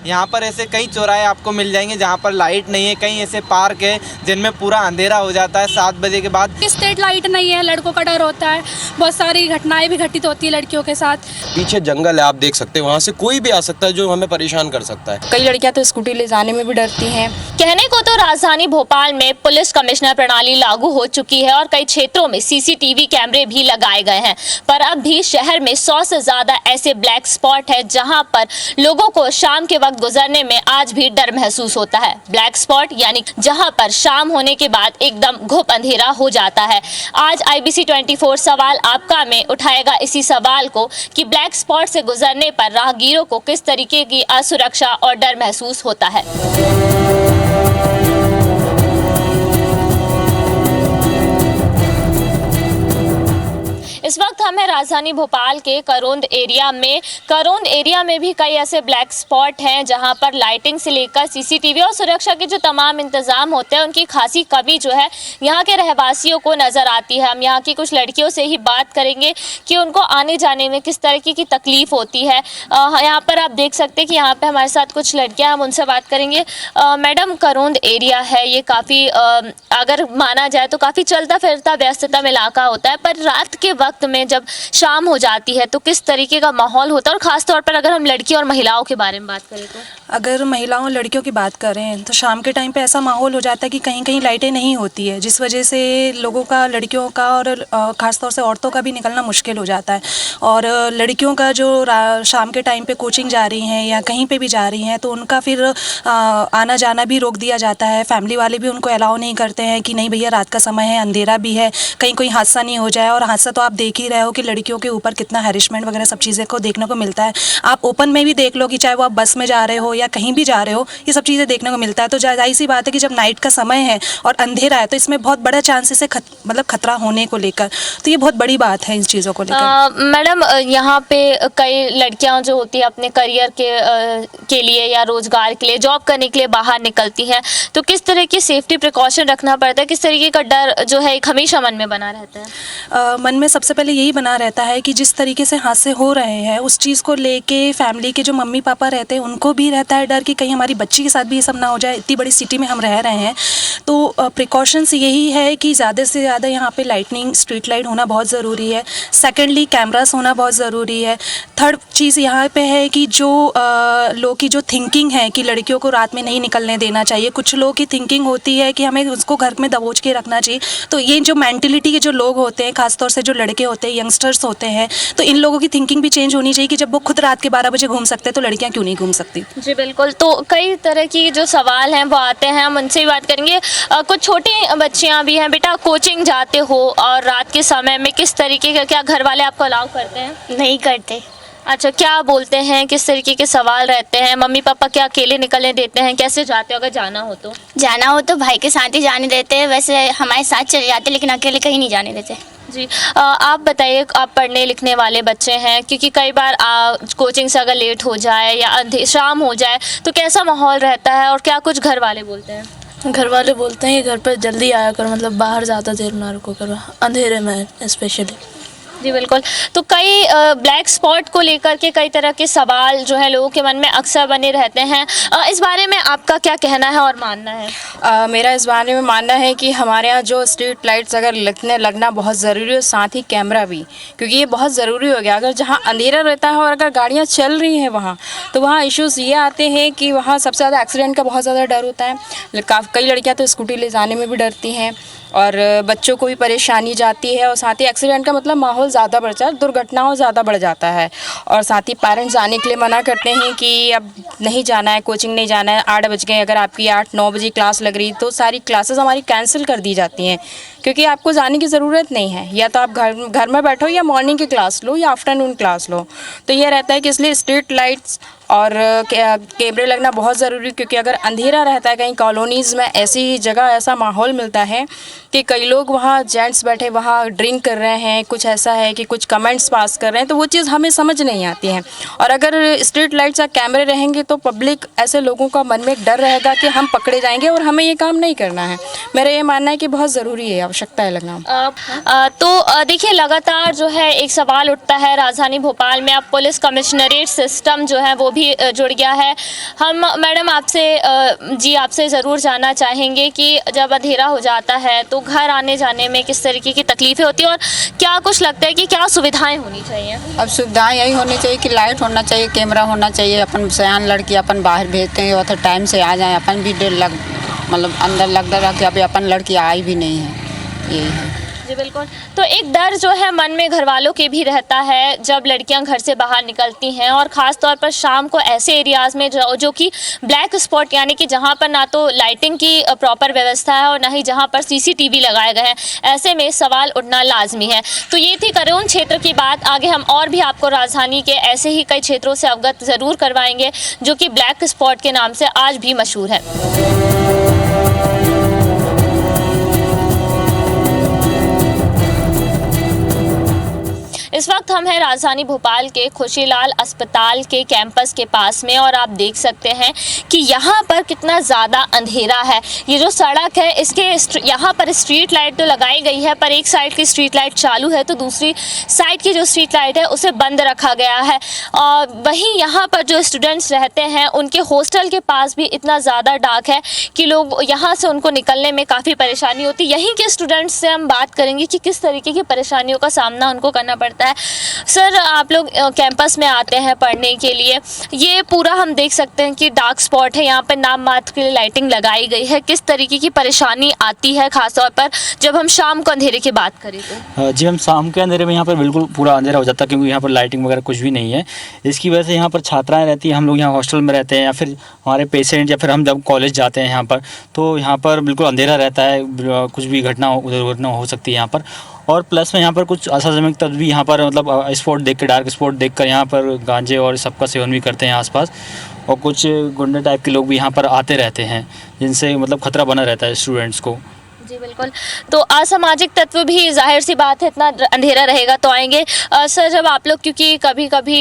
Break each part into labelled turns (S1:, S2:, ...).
S1: यहाँ पर ऐसे कई चौराहे आपको मिल जाएंगे जहाँ पर लाइट नहीं है, कई ऐसे पार्क है जिनमें पूरा अंधेरा हो जाता है 7 बजे के बाद।
S2: स्ट्रीट लाइट नहीं है, लड़कों का डर होता है, बहुत सारी घटनाएं भी घटित होती है लड़कियों के साथ।
S3: पीछे जंगल है, आप देख सकते हैं, वहाँ से कोई भी आ सकता है जो हमें परेशान कर सकता है।
S4: कई लड़कियां तो स्कूटी ले जाने में भी डरती हैं।
S5: कहने को तो राजधानी भोपाल में पुलिस कमिश्नर प्रणाली लागू हो चुकी है और कई क्षेत्रों में सीसीटीवी कैमरे भी लगाए गए हैं, पर अब भी शहर में 100 से ज्यादा ऐसे ब्लैक स्पॉट है जहां पर लोगों को शाम के वक्त गुजरने में आज भी डर महसूस होता है। ब्लैक स्पॉट यानी जहां पर शाम होने के बाद एकदम घुप अंधेरा हो जाता है। आज IBC 24 सवाल आपका में उठाएगा इसी सवाल को कि ब्लैक स्पॉट से गुजरने पर राहगीरों को किस तरीके की असुरक्षा और डर महसूस होता है। इस वक्त हम हैं राजधानी भोपाल के करोंद एरिया में भी कई ऐसे ब्लैक स्पॉट हैं जहां पर लाइटिंग से लेकर सीसीटीवी और सुरक्षा के जो तमाम इंतजाम होते हैं उनकी खासी कमी जो है यहां के रहवासियों को नज़र आती है। हम यहां की कुछ लड़कियों से ही बात करेंगे कि उनको आने जाने में किस तरीके की तकलीफ होती है। यहाँ पर आप देख सकते हैं कि यहाँ पर हमारे साथ कुछ लड़कियाँ, हम उनसे बात करेंगे। मैडम, करोंद एरिया है ये, काफ़ी अगर माना जाए तो काफ़ी चलता फिरता व्यस्ततम इलाका होता है, पर रात के वक्त में जब शाम हो जाती है तो किस तरीके का माहौल होता है, और खास तौर पर अगर हम लड़की और महिलाओं के बारे में बात करें तो?
S6: अगर महिलाओं और लड़कियों की बात करें तो शाम के टाइम पे ऐसा माहौल हो जाता है कि कहीं कहीं लाइटें नहीं होती है, जिस वजह से लोगों का, लड़कियों का और ख़ास तौर से औरतों का भी निकलना मुश्किल हो जाता है। और लड़कियों का जो शाम के टाइम पे कोचिंग जा रही हैं या कहीं पे भी जा रही हैं तो उनका फिर आना जाना भी रोक दिया जाता है। फैमिली वाले भी उनको अलाउ नहीं करते हैं कि नहीं भैया रात का समय है, अंधेरा भी है, कहीं कोई हादसा नहीं हो जाए। और हादसा तो आप देख ही रहे हो कि लड़कियों के ऊपर कितना हैरेसमेंट वगैरह सब चीज़ें को देखने को मिलता है। आप ओपन में भी देख लो कि चाहे वो आप बस में जा रहे हो या कहीं भी जा रहे हो, ये सब चीज़ें देखने को मिलता है। तो जाहिर सी बात है कि जब नाइट का समय है और अंधेरा है तो इसमें बहुत बड़ा चांसेस है मतलब खतरा होने को लेकर, तो ये बहुत बड़ी बात है इन चीज़ों को लेकर।
S5: मैडम, यहाँ पे कई लड़कियाँ जो होती है अपने करियर के लिए या रोजगार के लिए, जॉब करने के लिए बाहर निकलती हैं, तो किस तरह की सेफ्टी प्रिकॉशन रखना पड़ता है, किस तरीके का डर जो है एक हमेशा मन में बना रहता है?
S6: मन में सबसे पहले यही बना रहता है कि जिस तरीके से हादसे हो रहे हैं उस चीज़ को लेके फैमिली के जो मम्मी पापा रहते हैं उनको भी रहता है डर कि कहीं हमारी बच्ची के साथ भी ये सब ना हो जाए। इतनी बड़ी सिटी में हम रह रहे हैं तो प्रिकॉशंस यही है कि ज़्यादा से ज़्यादा यहाँ पे लाइटनिंग, स्ट्रीट लाइट होना बहुत ज़रूरी है। सेकेंडली कैमरास होना बहुत ज़रूरी है। थर्ड चीज़ यहाँ पे है कि जो लोग की जो थिंकिंग है कि लड़कियों को रात में नहीं निकलने देना चाहिए, कुछ लोगों की थिंकिंग होती है कि हमें उसको घर में दबोच के रखना चाहिए। तो ये जो मेंटलिटी के जो लोग होते हैं, खासतौर से जो लड़के होते हैं, यंगस्टर्स होते हैं, तो इन लोगों की थिंकिंग भी चेंज होनी चाहिए कि जब वो खुद रात के 12 बजे घूम सकते हैं तो लड़कियां क्यों नहीं घूम सकती।
S5: जी बिल्कुल। तो कई तरह की जो सवाल हैं वो आते हैं, हम उनसे भी बात करेंगे। कुछ छोटी बच्चियां भी हैं। बेटा, कोचिंग जाते हो और रात के समय में किस तरीके का, क्या घर वाले आपको अलाउ करते हैं?
S7: नहीं करते।
S5: अच्छा, क्या बोलते हैं, किस तरीके के सवाल रहते हैं? मम्मी पापा क्या अकेले निकलने देते हैं? कैसे जाते हो अगर जाना हो तो?
S7: जाना हो तो भाई के साथ ही जाने देते हैं, वैसे हमारे साथ चले जाते लेकिन अकेले कहीं नहीं जाने देते।
S5: जी, आप बताइए, आप पढ़ने लिखने वाले बच्चे हैं, क्योंकि कई बार कोचिंग से अगर लेट हो जाए या शाम हो जाए तो कैसा माहौल रहता है और क्या कुछ घर वाले बोलते हैं?
S8: घर वाले बोलते हैं कि घर पर जल्दी आया कर, मतलब बाहर ज़्यादा देर ना रुको करो, अंधेरे में स्पेशली।
S5: जी बिल्कुल। तो कई ब्लैक स्पॉट को लेकर के कई तरह के सवाल जो है लोगों के मन में अक्सर बने रहते हैं। इस बारे में आपका क्या कहना है और मानना है?
S4: मेरा इस बारे में मानना है कि हमारे यहाँ जो स्ट्रीट लाइट्स अगर लगना बहुत ज़रूरी है, साथ ही कैमरा भी, क्योंकि ये बहुत ज़रूरी हो गया। अगर जहाँ अंधेरा रहता है और अगर गाड़ियाँ चल रही हैं वहाँ, तो वहाँ इश्यूज़ ये आते हैं कि वहाँ सबसे ज़्यादा एक्सीडेंट का बहुत ज़्यादा डर होता है। कई लड़कियाँ तो स्कूटी ले जाने में भी डरती हैं और बच्चों को भी परेशानी जाती है, और साथ ही एक्सीडेंट का मतलब माहौल ज़्यादा बढ़ जाता है, दुर्घटनाओं ज़्यादा बढ़ जाता है। और साथ ही पेरेंट्स जाने के लिए मना करते हैं कि अब नहीं जाना है, कोचिंग नहीं जाना है, 8 बज गए, अगर आपकी 8-9 बजे क्लास लग रही तो सारी क्लासेस हमारी कैंसिल कर दी जाती हैं, क्योंकि आपको जाने की ज़रूरत नहीं है। या तो आप घर में बैठो या मॉर्निंग की क्लास लो या आफ्टरनून क्लास लो। तो ये रहता है कि इसलिए स्ट्रीट लाइट्स और कैमरे लगना बहुत ज़रूरी, क्योंकि अगर अंधेरा रहता है कहीं कॉलोनीज़ में, ऐसी जगह ऐसा माहौल मिलता है कि कई लोग वहाँ जेंट्स बैठे वहाँ ड्रिंक कर रहे हैं, कुछ ऐसा है कि कुछ कमेंट्स पास कर रहे हैं, तो वो चीज़ हमें समझ नहीं आती है। और अगर स्ट्रीट लाइट्स या कैमरे रहेंगे तो पब्लिक, ऐसे लोगों का मन में एक डर रहेगा कि हम पकड़े जाएंगे और हमें ये काम नहीं करना है। मेरा ये मानना है कि बहुत ज़रूरी है। आवश्यकता है लगना।
S5: तो देखिए लगातार जो है एक सवाल उठता है, राजधानी भोपाल में अब पुलिस कमिश्नरेट सिस्टम जो है वो भी जुड़ गया है। हम मैडम आपसे ज़रूर जानना चाहेंगे कि जब अंधेरा हो जाता है तो घर आने जाने में किस तरीके की तकलीफ़ें होती हैं और क्या कुछ लगता है कि क्या सुविधाएं होनी चाहिए?
S9: अब सुविधाएं यही होनी चाहिए कि लाइट होना चाहिए, कैमरा होना चाहिए, अपन सयान लड़की अपन बाहर भेजते हैं और टाइम से आ जाए, अपन भी मतलब अंदर लगता रहा कि अभी अपन लड़की आई भी नहीं है, यही है।
S5: जी बिल्कुल। तो एक डर जो है मन में घर वालों के भी रहता है जब लड़कियां घर से बाहर निकलती हैं और ख़ास तौर पर शाम को ऐसे एरियाज़ में जो कि ब्लैक स्पॉट यानी कि जहां पर ना तो लाइटिंग की प्रॉपर व्यवस्था है और ना ही जहां पर CCTV लगाए गए हैं, ऐसे में सवाल उठना लाजमी है। तो ये थी करोंद क्षेत्र की बात। आगे हम और भी आपको राजधानी के ऐसे ही कई क्षेत्रों से अवगत ज़रूर करवाएंगे जो कि ब्लैक स्पॉट के नाम से आज भी मशहूर है। इस वक्त हम हैं राजधानी भोपाल के खुशीलाल अस्पताल के कैंपस के पास में और आप देख सकते हैं कि यहाँ पर कितना ज़्यादा अंधेरा है। ये जो सड़क है इसके यहाँ पर स्ट्रीट लाइट तो लगाई गई है, पर एक साइड की स्ट्रीट लाइट चालू है तो दूसरी साइड की जो स्ट्रीट लाइट है उसे बंद रखा गया है। और वहीं यहाँ पर जो स्टूडेंट्स रहते हैं उनके हॉस्टल के पास भी इतना ज़्यादा डार्क है कि लोग यहाँ से उनको निकलने में काफ़ी परेशानी होती है। यहीं के स्टूडेंट्स से हम बात करेंगे कि किस तरीके की परेशानियों का सामना उनको करना पड़ता है। सर, आप लोग कैंपस में आते हैं पढ़ने के लिए, ये पूरा हम देख सकते हैं कि डार्क स्पॉट है, यहाँ पर नाम मात्र के लिए लाइटिंग लगाई गई है। किस तरीके की परेशानी आती है खासतौर पर जब हम शाम को अंधेरे की बात करें तो?
S10: जी, हम शाम के अंधेरे में यहाँ पर बिल्कुल पूरा अंधेरा हो जाता है क्योंकि यहाँ पर लाइटिंग वगैरह कुछ भी नहीं है। इसकी वजह से यहाँ पर छात्राएँ रहती हैं, हम लोग यहाँ हॉस्टल में रहते हैं या फिर हमारे पेशेंट या फिर हम जब कॉलेज जाते हैं यहाँ पर तो यहाँ पर बिल्कुल अंधेरा रहता है, कुछ भी घटना दुर्घटना हो सकती है यहाँ पर। और प्लस में यहाँ पर कुछ असामाजिक तत्व भी यहाँ पर मतलब स्पॉट देख के डार्क स्पॉट देखकर यहाँ पर गांजे और सबका सेवन भी करते हैं आसपास, और कुछ गुंडे टाइप के लोग भी यहाँ पर आते रहते हैं जिनसे मतलब खतरा बना रहता है स्टूडेंट्स को।
S5: जी बिल्कुल। तो असामाजिक तत्व भी जाहिर सी बात है, इतना अंधेरा रहेगा तो आएंगे। सर, जब आप लोग क्योंकि कभी कभी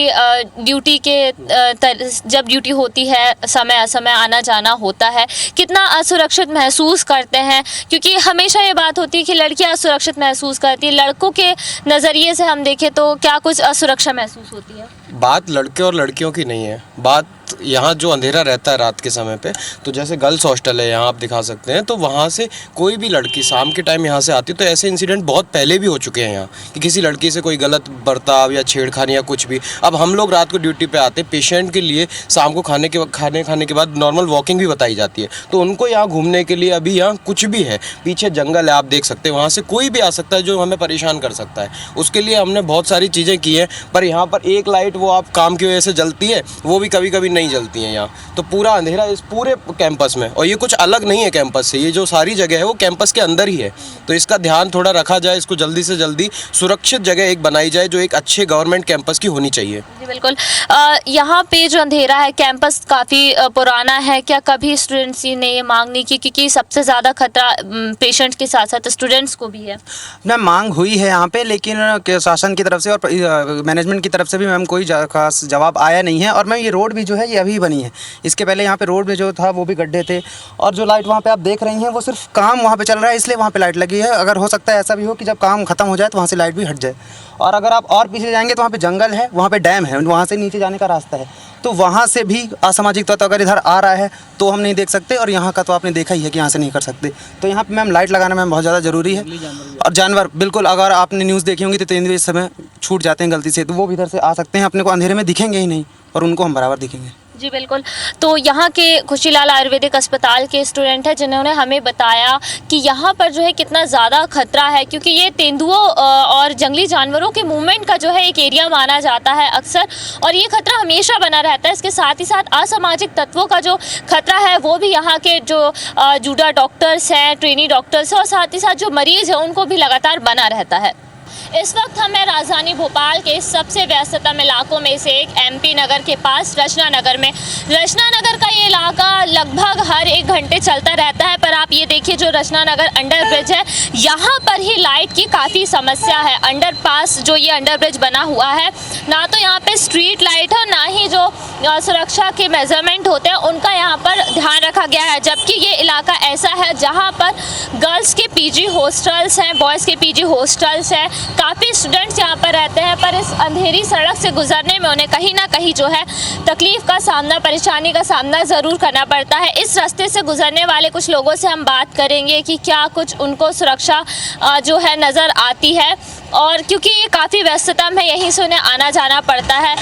S5: ड्यूटी के जब ड्यूटी होती है समय असमय आना जाना होता है, कितना असुरक्षित महसूस करते हैं? क्योंकि हमेशा ये बात होती है कि लड़कियां असुरक्षित महसूस करती है, लड़कों के नज़रिए से हम देखें तो क्या कुछ असुरक्षा महसूस होती है?
S3: बात लड़के और लड़कियों की नहीं है, बात यहाँ जो अंधेरा रहता है रात के समय पे, तो जैसे गर्ल्स हॉस्टल है यहाँ आप दिखा सकते हैं, तो वहाँ से कोई भी लड़की शाम के टाइम यहाँ से आती है तो ऐसे इंसिडेंट बहुत पहले भी हो चुके हैं यहाँ कि किसी लड़की से कोई गलत बर्ताव या छेड़खानी या कुछ भी। अब हम लोग रात को ड्यूटी पे आते हैं, पेशेंट के लिए शाम को खाने के बाद नॉर्मल वॉकिंग भी बताई जाती है, तो उनको यहाँ घूमने के लिए अभी यहाँ कुछ भी है, पीछे जंगल है आप देख सकते हैं, वहाँ से कोई भी आ सकता है जो हमें परेशान कर सकता है। उसके लिए हमने बहुत सारी चीज़ें की हैं, पर यहाँ पर एक लाइट वो आप काम की वजह से जलती है, वो भी कभी कभी नहीं जलती है यहाँ, तो पूरा अंधेरा इस पूरे कैंपस में। और ये कुछ अलग नहीं है कैंपस से, ये जो सारी जगह है वो कैंपस के अंदर ही है, तो इसका ध्यान थोड़ा रखा जाए, इसको जल्दी से जल्दी सुरक्षित जगह एक बनाई जाए जो एक अच्छे गवर्नमेंट कैंपस की होनी चाहिए।
S5: जी बिल्कुल। यहाँ पे जो अंधेरा है, कैंपस काफ़ी पुराना है, क्या कभी स्टूडेंट्स ने ये मांग नहीं की? क्योंकि सबसे ज़्यादा खतरा पेशेंट के साथ साथ स्टूडेंट्स को भी है।
S11: मैम, मांग हुई है यहाँ पे, लेकिन शासन की तरफ से और मैनेजमेंट की तरफ से भी मैम कोई खास जवाब आया नहीं है। और मैम, ये रोड भी जो है ये अभी बनी है, इसके पहले यहाँ पे रोड में जो था वो भी गड्ढे थे, और जो लाइट वहाँ पे आप देख रही हैं वो सिर्फ काम वहाँ पे चल रहा है इसलिए वहाँ पे लाइट लगी है। अगर हो सकता है ऐसा भी हो कि जब काम खत्म हो जाए तो वहाँ से लाइट भी हट जाए। और अगर आप और पीछे जाएंगे तो वहाँ पे जंगल है, वहाँ पे डैम है, वहाँ से नीचे जाने का रास्ता है, तो वहाँ से भी असामाजिक तत्व अगर इधर आ रहा है तो हम नहीं देख सकते, और यहाँ का तो आपने देखा ही है कि यहाँ से नहीं कर सकते। तो यहाँ पे मैम लाइट लगाना मैम बहुत ज़्यादा ज़रूरी है। और जानवर बिल्कुल, अगर आपने न्यूज़ देखी होंगी तो तेंदुए इस समय छूट जाते हैं गलती से, तो वो भी इधर से आ सकते हैं, अपने को अंधेरे में दिखेंगे ही नहीं और उनको हम बराबर दिखेंगे।
S5: जी बिल्कुल। तो यहाँ के खुशीलाल आयुर्वेदिक अस्पताल के स्टूडेंट हैं जिन्होंने हमें बताया कि यहाँ पर जो है कितना ज़्यादा खतरा है, क्योंकि ये तेंदुओं और जंगली जानवरों के मूवमेंट का जो है एक एरिया माना जाता है अक्सर, और ये खतरा हमेशा बना रहता है। इसके साथ ही साथ असामाजिक तत्वों का जो खतरा है वो भी यहाँ के जो जूडा डॉक्टर्स हैं, ट्रेनी डॉक्टर्स हैं, और साथ ही साथ जो मरीज़ हैं उनको भी लगातार बना रहता है। इस वक्त हमें राजधानी भोपाल के सबसे व्यस्ततम इलाकों में से एक एमपी नगर के पास रचना नगर में। रचना नगर का ये इलाका लगभग हर 1 घंटे चलता रहता है, पर आप ये देखिए जो रचना नगर अंडर ब्रिज है, यहाँ पर ही लाइट की काफ़ी समस्या है। अंडरपास जो ये अंडर ब्रिज बना हुआ है, ना तो यहाँ पे स्ट्रीट लाइट है, ना ही जो सुरक्षा के मेजरमेंट होते हैं उनका यहाँ पर ध्यान रखा गया है। जबकि ये इलाका ऐसा है जहाँ पर गर्ल्स के पीजी हॉस्टल्स हैं, बॉयज़ के पीजी हॉस्टल्स हैं, काफ़ी स्टूडेंट्स यहाँ पर रहते हैं, पर इस अंधेरी सड़क से गुजरने में उन्हें कहीं ना कहीं जो है तकलीफ़ का सामना, परेशानी का सामना ज़रूर करना पड़ता है। इस रास्ते से गुजरने वाले कुछ लोगों से हम बात करेंगे कि क्या कुछ उनको सुरक्षा जो है नज़र आती है, और क्योंकि ये काफ़ी व्यस्ततम है, यहीं से उन्हें आना जाना पड़ता है।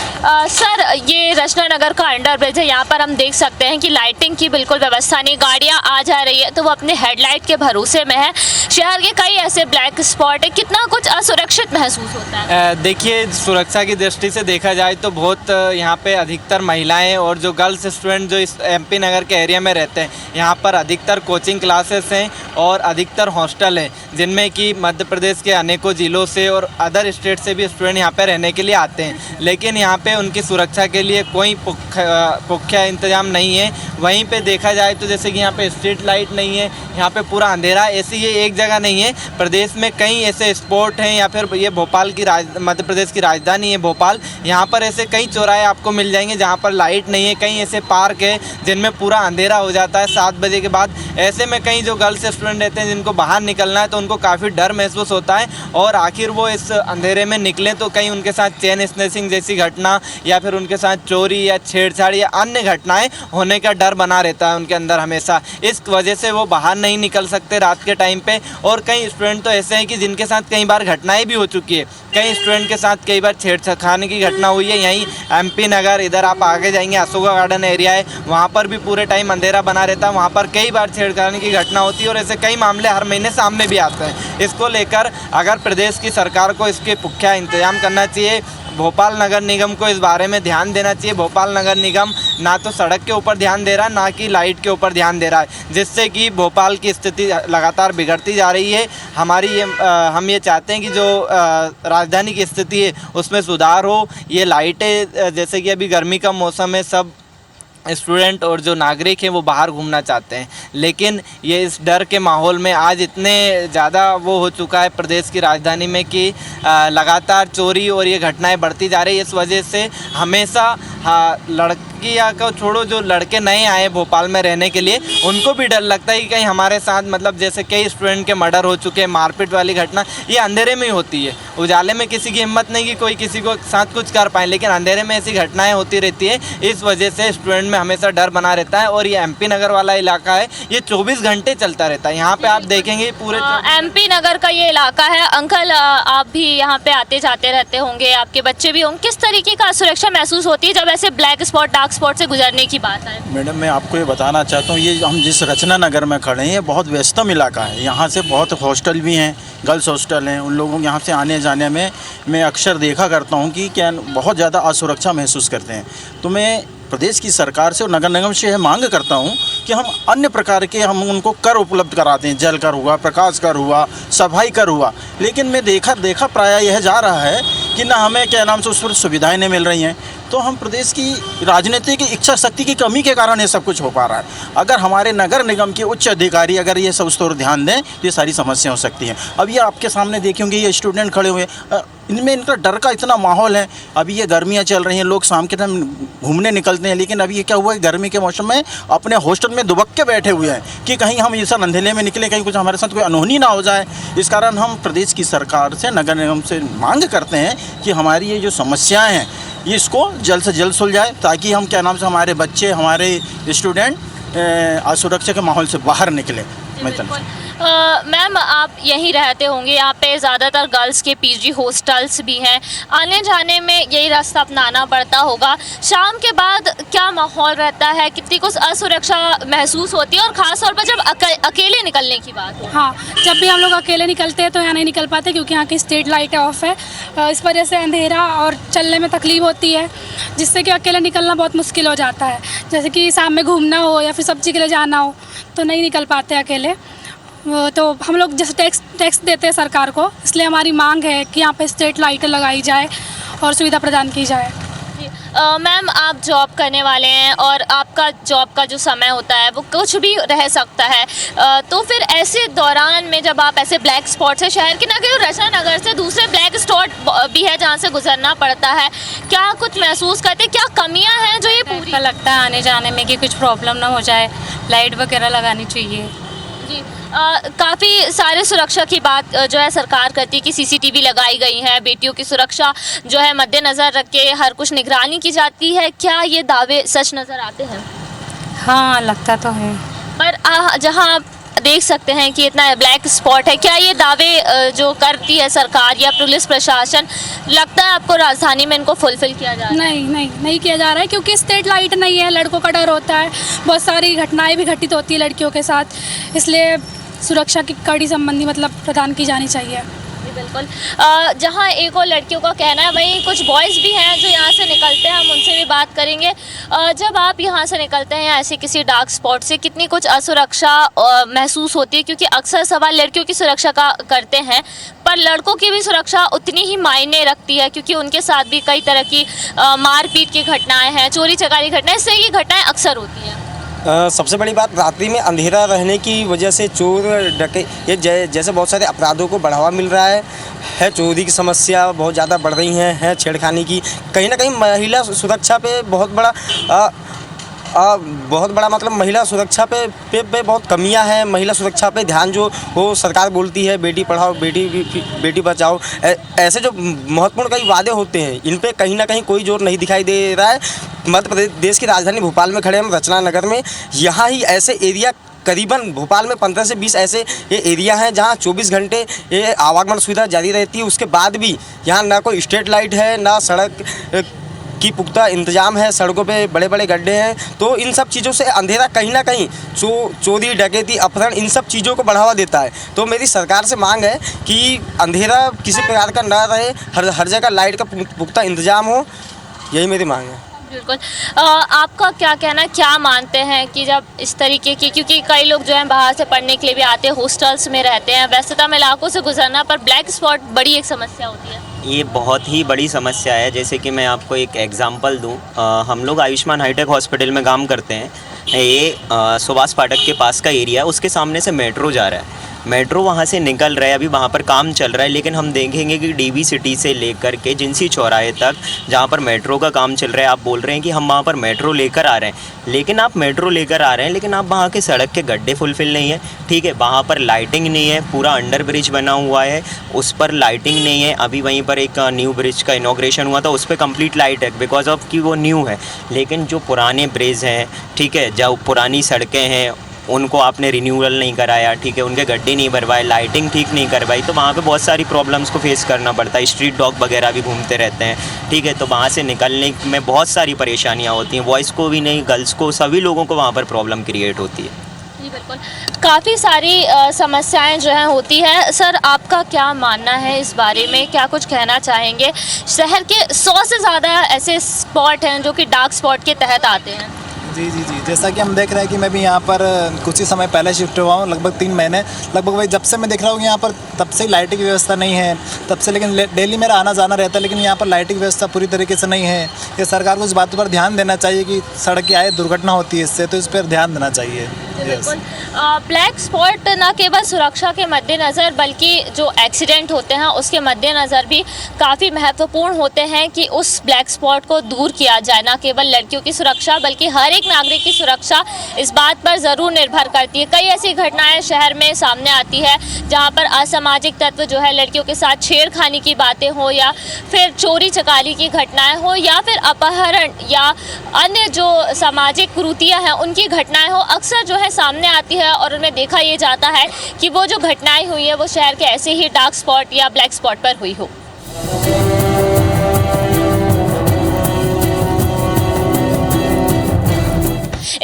S5: सर, ये रचना नगर का अंडर ब्रिज है, यहाँ पर हम देख सकते हैं कि लाइटिंग की बिल्कुल व्यवस्था नहीं, गाड़ियाँ आ जा रही है तो वो अपने हेडलाइट के भरोसे में है। शहर के कई ऐसे ब्लैक स्पॉट है, कितना कुछ असुरक्षित महसूस होता है?
S1: देखिए, सुरक्षा की दृष्टि से देखा जाए तो बहुत यहाँ पे अधिकतर महिलाएं और जो गर्ल्स स्टूडेंट जो इस एमपी नगर के एरिया में रहते हैं, यहाँ पर अधिकतर कोचिंग क्लासेस हैं और अधिकतर हॉस्टल हैं, जिनमें कि मध्य प्रदेश के अनेकों ज़िलों से और अदर स्टेट से भी स्टूडेंट यहाँ पे रहने के लिए आते हैं। लेकिन यहाँ पे उनकी सुरक्षा के लिए कोई पुख्ता इंतजाम नहीं है। वहीं पे देखा जाए तो जैसे कि यहाँ पे स्ट्रीट लाइट नहीं है, यहाँ पे पूरा अंधेरा। ऐसी ये एक जगह नहीं है, प्रदेश में कई ऐसे स्पॉट हैं, या फिर ये भोपाल की मध्य प्रदेश की राजधानी है भोपाल, यहाँ पर ऐसे कई चौराहे आपको मिल जाएंगे जहाँ पर लाइट नहीं है। कई ऐसे पार्क है जिनमें पूरा अंधेरा हो जाता है 7 बजे के बाद। ऐसे में कई जो गर्ल्स स्टूडेंट रहते हैं जिनको बाहर निकलना है तो उनको काफ़ी डर महसूस होता है, और आखिर वो इस अंधेरे में निकलें तो कहीं उनके साथ चेन स्नैचिंग जैसी घटना या फिर उनके साथ चोरी या छेड़छाड़ या अन्य घटनाएं होने का डर बना रहता है उनके अंदर हमेशा। इस वजह से वो बाहर नहीं निकल सकते रात के टाइम पे। और कई स्टूडेंट तो ऐसे हैं कि जिनके साथ कई बार घटनाएं भी हो चुकी है। कई स्टूडेंट के साथ कई बार छेड़छाड़ की घटना हुई है। यहीं एमपी नगर, इधर आप आगे जाएंगे अशोका गार्डन एरिया है, वहाँ पर भी पूरे टाइम अंधेरा बना रहता है, वहाँ पर कई बार छेड़छाड़ की घटना होती है और ऐसे कई मामले हर महीने सामने भी आते हैं। इसको लेकर अगर प्रदेश की सरकार को इसके पुख्ता इंतजाम करना चाहिए, भोपाल नगर निगम को इस बारे में ध्यान देना चाहिए। भोपाल नगर निगम ना तो सड़क के ऊपर ध्यान दे रहा है, ना कि लाइट के ऊपर ध्यान दे रहा है, जिससे कि भोपाल की स्थिति लगातार बिगड़ती जा रही है। हम ये चाहते हैं कि जो राजधानी की स्थिति है उसमें सुधार हो। ये लाइटें, जैसे कि अभी गर्मी का मौसम है, सब स्टूडेंट और जो नागरिक हैं वो बाहर घूमना चाहते हैं, लेकिन ये इस डर के माहौल में आज इतने ज़्यादा वो हो चुका है प्रदेश की राजधानी में कि लगातार चोरी और ये घटनाएं बढ़ती जा रही है। इस वजह से हमेशा लड़कियाँ को छोड़ो, जो लड़के नए आए भोपाल में रहने के लिए, उनको भी डर लगता है कि कहीं हमारे साथ, मतलब जैसे कई स्टूडेंट के मर्डर हो चुके हैं, मारपीट वाली घटना ये अंधेरे में ही होती है। उजाले में किसी की हिम्मत नहीं कि कोई किसी को साथ कुछ कर पाए, लेकिन अंधेरे में ऐसी घटनाएं होती रहती है। इस वजह से स्टूडेंट में हमेशा डर बना रहता है। और ये एमपी नगर वाला इलाका है, ये 24 घंटे चलता रहता है। यहाँ पे आप देखेंगे पूरे
S5: एमपी नगर का ये इलाका है। अंकल, आप भी यहाँ पे आते जाते रहते होंगे, आपके बच्चे भी होंगे, किस तरीके का सुरक्षा महसूस होती है जब ऐसे ब्लैक स्पॉट, डार्क स्पॉट से गुजरने की बात है?
S12: मैडम, मैं आपको ये बताना चाहता हूँ, ये हम जिस रचना नगर में खड़े हैं ये बहुत व्यस्तम इलाका है। यहाँ से बहुत हॉस्टल भी हैं, गर्ल्स हॉस्टल हैं। उन लोगों यहाँ से आने जाने में मैं अक्सर देखा करता हूँ कि क्या बहुत ज़्यादा असुरक्षा महसूस करते हैं। तो मैं प्रदेश की सरकार से और नगर निगम से यह मांग करता हूं कि हम अन्य प्रकार के हम उनको कर उपलब्ध कराते हैं, जल कर हुआ, प्रकाश कर हुआ, सफाई कर हुआ, लेकिन मैं देखा प्राय यह जा रहा है कि ना हमें क्या नाम से उस पर सुविधाएं नहीं मिल रही हैं। तो हम प्रदेश की राजनीति की इच्छा शक्ति की कमी के कारण ये सब कुछ हो पा रहा है। अगर हमारे नगर निगम के उच्च अधिकारी अगर ये सब उस पर ध्यान दें तो ये सारी समस्या हो सकती हैं। अब ये आपके सामने देखेंगे ये स्टूडेंट खड़े हुए, इनमें इनका डर का इतना माहौल है। अभी ये गर्मियाँ चल रही हैं, लोग शाम के टाइम घूमने निकलते हैं, लेकिन अभी ये क्या हुआ है, गर्मी के मौसम में अपने हॉस्टल में दुबक के बैठे हुए हैं कि कहीं हम इस अंधेरे में निकले, कहीं कुछ हमारे साथ कोई अनहोनी ना हो जाए। इस कारण हम प्रदेश की सरकार से, नगर निगम से मांग करते हैं कि हमारी ये जो समस्याएँ हैं ये इसको जल्द से जल्द सुलझाए, ताकि हम क्या नाम से हमारे बच्चे, हमारे स्टूडेंट असुरक्षा के माहौल से बाहर निकले।
S5: मैम, आप यहीं रहते होंगे, यहाँ पे ज़्यादातर गर्ल्स के पीजी हॉस्टल्स भी हैं, आने जाने में यही रास्ता अपनाना पड़ता होगा। शाम के बाद क्या माहौल रहता है, कितनी कुछ असुरक्षा महसूस होती है, और ख़ास तौर पर जब अकेले निकलने की बात हो?
S2: हाँ, जब भी हम लोग अकेले निकलते हैं तो यहाँ नहीं निकल पाते, क्योंकि यहाँ की स्ट्रीट लाइटें ऑफ है। इस वजह से अंधेरा और चलने में तकलीफ होती है, जिससे कि अकेले निकलना बहुत मुश्किल हो जाता है। जैसे कि शाम में घूमना हो या फिर सब्जी के लिए जाना हो तो नहीं निकल पाते अकेले। तो हम लोग जैसे टैक्स देते हैं सरकार को, इसलिए हमारी मांग है कि यहाँ पे स्ट्रीट लाइटें लगाई जाए और सुविधा प्रदान की जाए।
S5: मैम, आप जॉब करने वाले हैं और आपका जॉब का जो समय होता है वो कुछ भी रह सकता है, तो फिर ऐसे दौरान में जब आप ऐसे ब्लैक स्पॉट से, शहर के ना केवल रचना नगर से दूसरे ब्लैक स्पॉट भी है जहाँ से गुजरना पड़ता है, क्या कुछ महसूस करते, क्या कमियां हैं जो ये पूरी
S4: लगता है आने जाने में कि कुछ प्रॉब्लम ना हो जाए, लाइट वगैरह लगानी चाहिए
S5: जी। काफ़ी सारे सुरक्षा की बात जो है सरकार करती है कि सीसीटीवी लगाई गई है, बेटियों की सुरक्षा जो है मद्देनज़र रख के हर कुछ निगरानी की जाती है, क्या ये दावे सच नज़र आते हैं?
S4: हाँ, लगता तो है।
S5: पर जहाँ आप देख सकते हैं कि इतना ब्लैक स्पॉट है, क्या ये दावे जो करती है सरकार या पुलिस प्रशासन, लगता है आपको राजधानी में इनको फुलफिल किया जा रहा है?
S2: नहीं किया जा रहा है, क्योंकि स्ट्रीट लाइट नहीं है, लड़कों का डर होता है, बहुत सारी घटनाएं भी घटित होती है लड़कियों के साथ, इसलिए सुरक्षा की कड़ी संबंधी मतलब प्रदान की जानी चाहिए।
S5: बिल्कुल। जहाँ एक और लड़कियों का कहना है, वहीं कुछ बॉयज़ भी हैं जो यहाँ से निकलते हैं, हम उनसे भी बात करेंगे। जब आप यहाँ से निकलते हैं ऐसे किसी डार्क स्पॉट से, कितनी कुछ असुरक्षा महसूस होती है? क्योंकि अक्सर सवाल लड़कियों की सुरक्षा का करते हैं, पर लड़कों की भी सुरक्षा उतनी ही मायने रखती है, क्योंकि उनके साथ भी कई तरह की मारपीट की घटनाएँ हैं, चोरी चकारी घटनाएँ, इससे ये घटनाएँ अक्सर होती हैं।
S13: सबसे बड़ी बात, रात्रि में अंधेरा रहने की वजह से चोर ये जैसे बहुत सारे अपराधों को बढ़ावा मिल रहा है चोरी की समस्या बहुत ज़्यादा बढ़ रही है छेड़खानी की, कहीं ना कहीं महिला सुरक्षा पे बहुत बड़ा मतलब महिला सुरक्षा पे बहुत कमियां हैं। महिला सुरक्षा पे ध्यान जो वो सरकार बोलती है, बेटी पढ़ाओ बेटी बचाओ, ऐसे जो महत्वपूर्ण कई वादे होते हैं, इन पे कहीं ना कहीं कोई जोर नहीं दिखाई दे रहा है। मध्य प्रदेश की राजधानी भोपाल में खड़े हम रचना नगर में, यहाँ ही ऐसे एरिया करीबन भोपाल में 15 से 20 ऐसे ये एरिया हैं जहाँ 24 घंटे ये आवागमन सुविधा जारी रहती है। उसके बाद भी यहाँ ना कोई स्ट्रीट लाइट है, ना सड़क की पुख्ता इंतजाम है, सड़कों पे बड़े बड़े गड्ढे हैं। तो इन सब चीज़ों से अंधेरा कहीं ना कहीं चोरी डकैती अपहरण इन सब चीज़ों को बढ़ावा देता है। तो मेरी सरकार से मांग है कि अंधेरा किसी प्रकार का ना रहे, हर जगह लाइट का पुख्ता इंतजाम हो, यही मेरी मांग है।
S5: बिल्कुल। आपका क्या कहना, क्या मानते हैं कि जब इस तरीके की, क्योंकि कई लोग जो हैं बाहर से पढ़ने के लिए भी आते हैं, हॉस्टल्स में रहते हैं, व्यस्ततम इलाकों से गुजरना पर ब्लैक स्पॉट बड़ी एक समस्या होती है?
S14: ये बहुत ही बड़ी समस्या है। जैसे कि मैं आपको एक एग्जांपल दूं, हम लोग आयुष्मान हाईटेक हॉस्पिटल में काम करते हैं, ये सुभाष फाटक के पास का एरिया, उसके सामने से मेट्रो जा रहा है, मेट्रो वहाँ से निकल रहा है, अभी वहाँ पर काम चल रहा है, लेकिन हम देखेंगे कि डीबी सिटी से लेकर के जिंसी चौराहे तक जहाँ पर मेट्रो का काम चल रहा है, आप बोल रहे हैं कि हम वहाँ पर मेट्रो लेकर आ रहे हैं, लेकिन आप मेट्रो लेकर आ रहे हैं, लेकिन आप वहाँ के सड़क के गड्ढे फुलफिल नहीं है, ठीक है, वहाँ पर लाइटिंग नहीं है, पूरा अंडर ब्रिज बना हुआ है, उस पर लाइटिंग नहीं है। अभी वहीं पर एक न्यू ब्रिज का इनॉग्रेशन हुआ था, उस पर कंप्लीट लाइट है बिकॉज ऑफ कि वो न्यू है, लेकिन जो पुराने ब्रिज हैं, ठीक है, जो पुरानी सड़कें हैं, उनको आपने रिन्यूअल नहीं कराया, ठीक है, उनके गड्ढे नहीं भरवाए, लाइटिंग ठीक नहीं करवाई, तो वहाँ पे बहुत सारी प्रॉब्लम्स को फेस करना पड़ता है। स्ट्रीट डॉग वगैरह भी घूमते रहते हैं, ठीक है, तो वहाँ से निकलने में बहुत सारी परेशानियाँ होती हैं, बॉयज़ को भी नहीं, गर्ल्स को, सभी लोगों को वहाँ पर प्रॉब्लम क्रिएट होती है।
S5: जी बिल्कुल, काफ़ी सारी समस्याएं जो हैं होती है। सर, आपका क्या मानना है इस बारे में, क्या कुछ कहना चाहेंगे? शहर के 100 से ज़्यादा ऐसे स्पॉट हैं जो कि डार्क स्पॉट के तहत आते हैं।
S15: जी, जैसा कि हम देख रहे हैं कि मैं भी यहाँ पर कुछ ही समय पहले शिफ्ट हुआ हूँ, लगभग 3 महीने, लगभग वही जब से मैं देख रहा हूँ कि यहाँ पर तब से लाइटिंग की व्यवस्था नहीं है, तब से, लेकिन डेली मेरा आना जाना रहता है, लेकिन यहाँ पर लाइटिंग व्यवस्था पूरी तरीके से नहीं है। ये सरकार को इस बात पर ध्यान देना चाहिए कि सड़क की आए दुर्घटना होती है इससे, तो इस पर ध्यान देना चाहिए।
S5: बिल्कुल। ब्लैक स्पॉट न केवल सुरक्षा के मद्देनज़र बल्कि जो एक्सीडेंट होते हैं उसके मद्देनज़र भी काफ़ी महत्वपूर्ण होते हैं कि उस ब्लैक स्पॉट को दूर किया जाए। न केवल लड़कियों की सुरक्षा बल्कि हर एक नागरिक की सुरक्षा इस बात पर ज़रूर निर्भर करती है। कई ऐसी घटनाएं शहर में सामने आती है जहां पर असामाजिक तत्व जो है लड़कियों के साथ छेड़खानी की बातें हो, या फिर चोरी चकारी की घटनाएँ हो, या फिर अपहरण या अन्य जो सामाजिक कुरीतियाँ हैं उनकी घटनाएँ हो, अक्सर जो है सामने आती है और उनमें देखा ये जाता है कि वो जो घटनाएं हुई है वो शहर के ऐसे ही डार्क स्पॉट या ब्लैक स्पॉट पर हुई हो।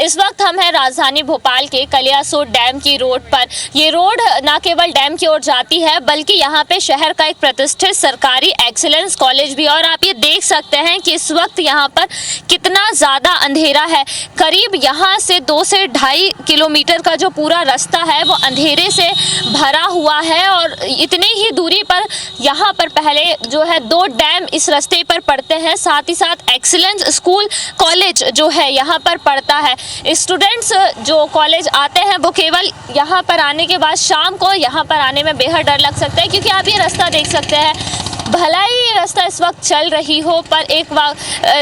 S5: इस वक्त हम हैं राजधानी भोपाल के कलियासोत डैम की रोड पर। ये रोड न केवल डैम की ओर जाती है बल्कि यहाँ पे शहर का एक प्रतिष्ठित सरकारी एक्सीलेंस कॉलेज भी। और आप ये देख सकते हैं कि इस वक्त यहाँ पर कितना ज़्यादा अंधेरा है। करीब यहाँ से 2 से 2.5 किलोमीटर का जो पूरा रास्ता है वो अंधेरे से भरा हुआ है। और इतनी ही दूरी पर यहाँ पर पहले जो है 2 डैम इस रास्ते पर पड़ते हैं, साथ ही साथ एक्सीलेंस स्कूल कॉलेज जो है यहाँ पर पड़ता है। स्टूडेंट्स जो कॉलेज आते हैं वो केवल यहाँ पर आने के बाद शाम को यहाँ पर आने में बेहद डर लग सकता है, क्योंकि आप ये रास्ता देख सकते हैं। भला ही ये रास्ता इस वक्त चल रही हो पर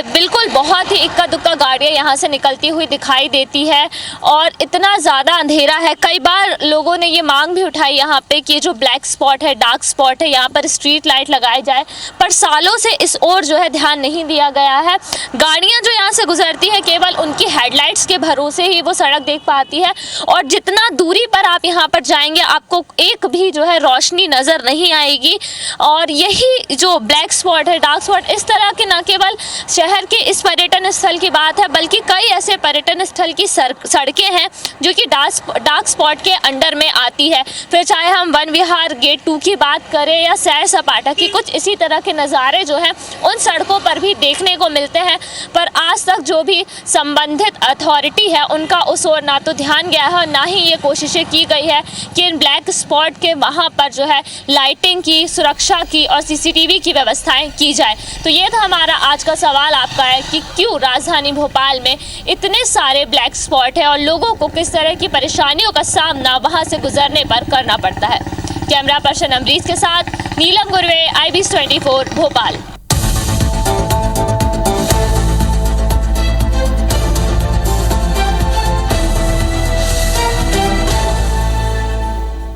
S5: बिल्कुल बहुत ही इक्का दुक्का गाड़ियाँ यहाँ से निकलती हुई दिखाई देती है और इतना ज़्यादा अंधेरा है। कई बार लोगों ने ये मांग भी उठाई यहाँ पे कि जो ब्लैक स्पॉट है, डार्क स्पॉट है, यहाँ पर स्ट्रीट लाइट लगाई जाए, पर सालों से इस ओर जो है ध्यान नहीं दिया गया है। गाड़ियाँ जो यहाँ से गुजरती है केवल उनकी हेडलाइट्स के भरोसे ही वो सड़क देख पाती है और जितना दूरी पर आप यहाँ पर जाएंगे आपको एक भी जो है रोशनी नज़र नहीं आएगी। और यही जो ब्लैक स्पॉट है, डार्क स्पॉट, इस तरह के न केवल शहर के इस पर्यटन स्थल की बात है बल्कि कई ऐसे पर्यटन स्थल की सड़कें हैं जो कि डार्क स्पॉट के अंडर में आती है। फिर चाहे हम वन विहार गेट 2 की बात करें या सैर सपाटा की, कुछ इसी तरह के नज़ारे जो हैं उन सड़कों पर भी देखने को मिलते हैं। पर आज तक जो भी संबंधित अथॉरिटी है उनका उस ओर ना तो ध्यान गया है और ना ही ये कोशिशें की गई है कि इन ब्लैक स्पॉट के वहाँ पर जो है लाइटिंग की, सुरक्षा की और CCTV की व्यवस्थाएं की जाए। तो ये था हमारा आज का सवाल आपका है कि क्यों राजधानी भोपाल में इतने सारे ब्लैक स्पॉट है और लोगों को किस तरह की परेशानियों का सामना वहां से गुजरने पर करना पड़ता है। कैमरा पर्सन अमरीश के साथ नीलम गुरवे, IBS 24 भोपाल।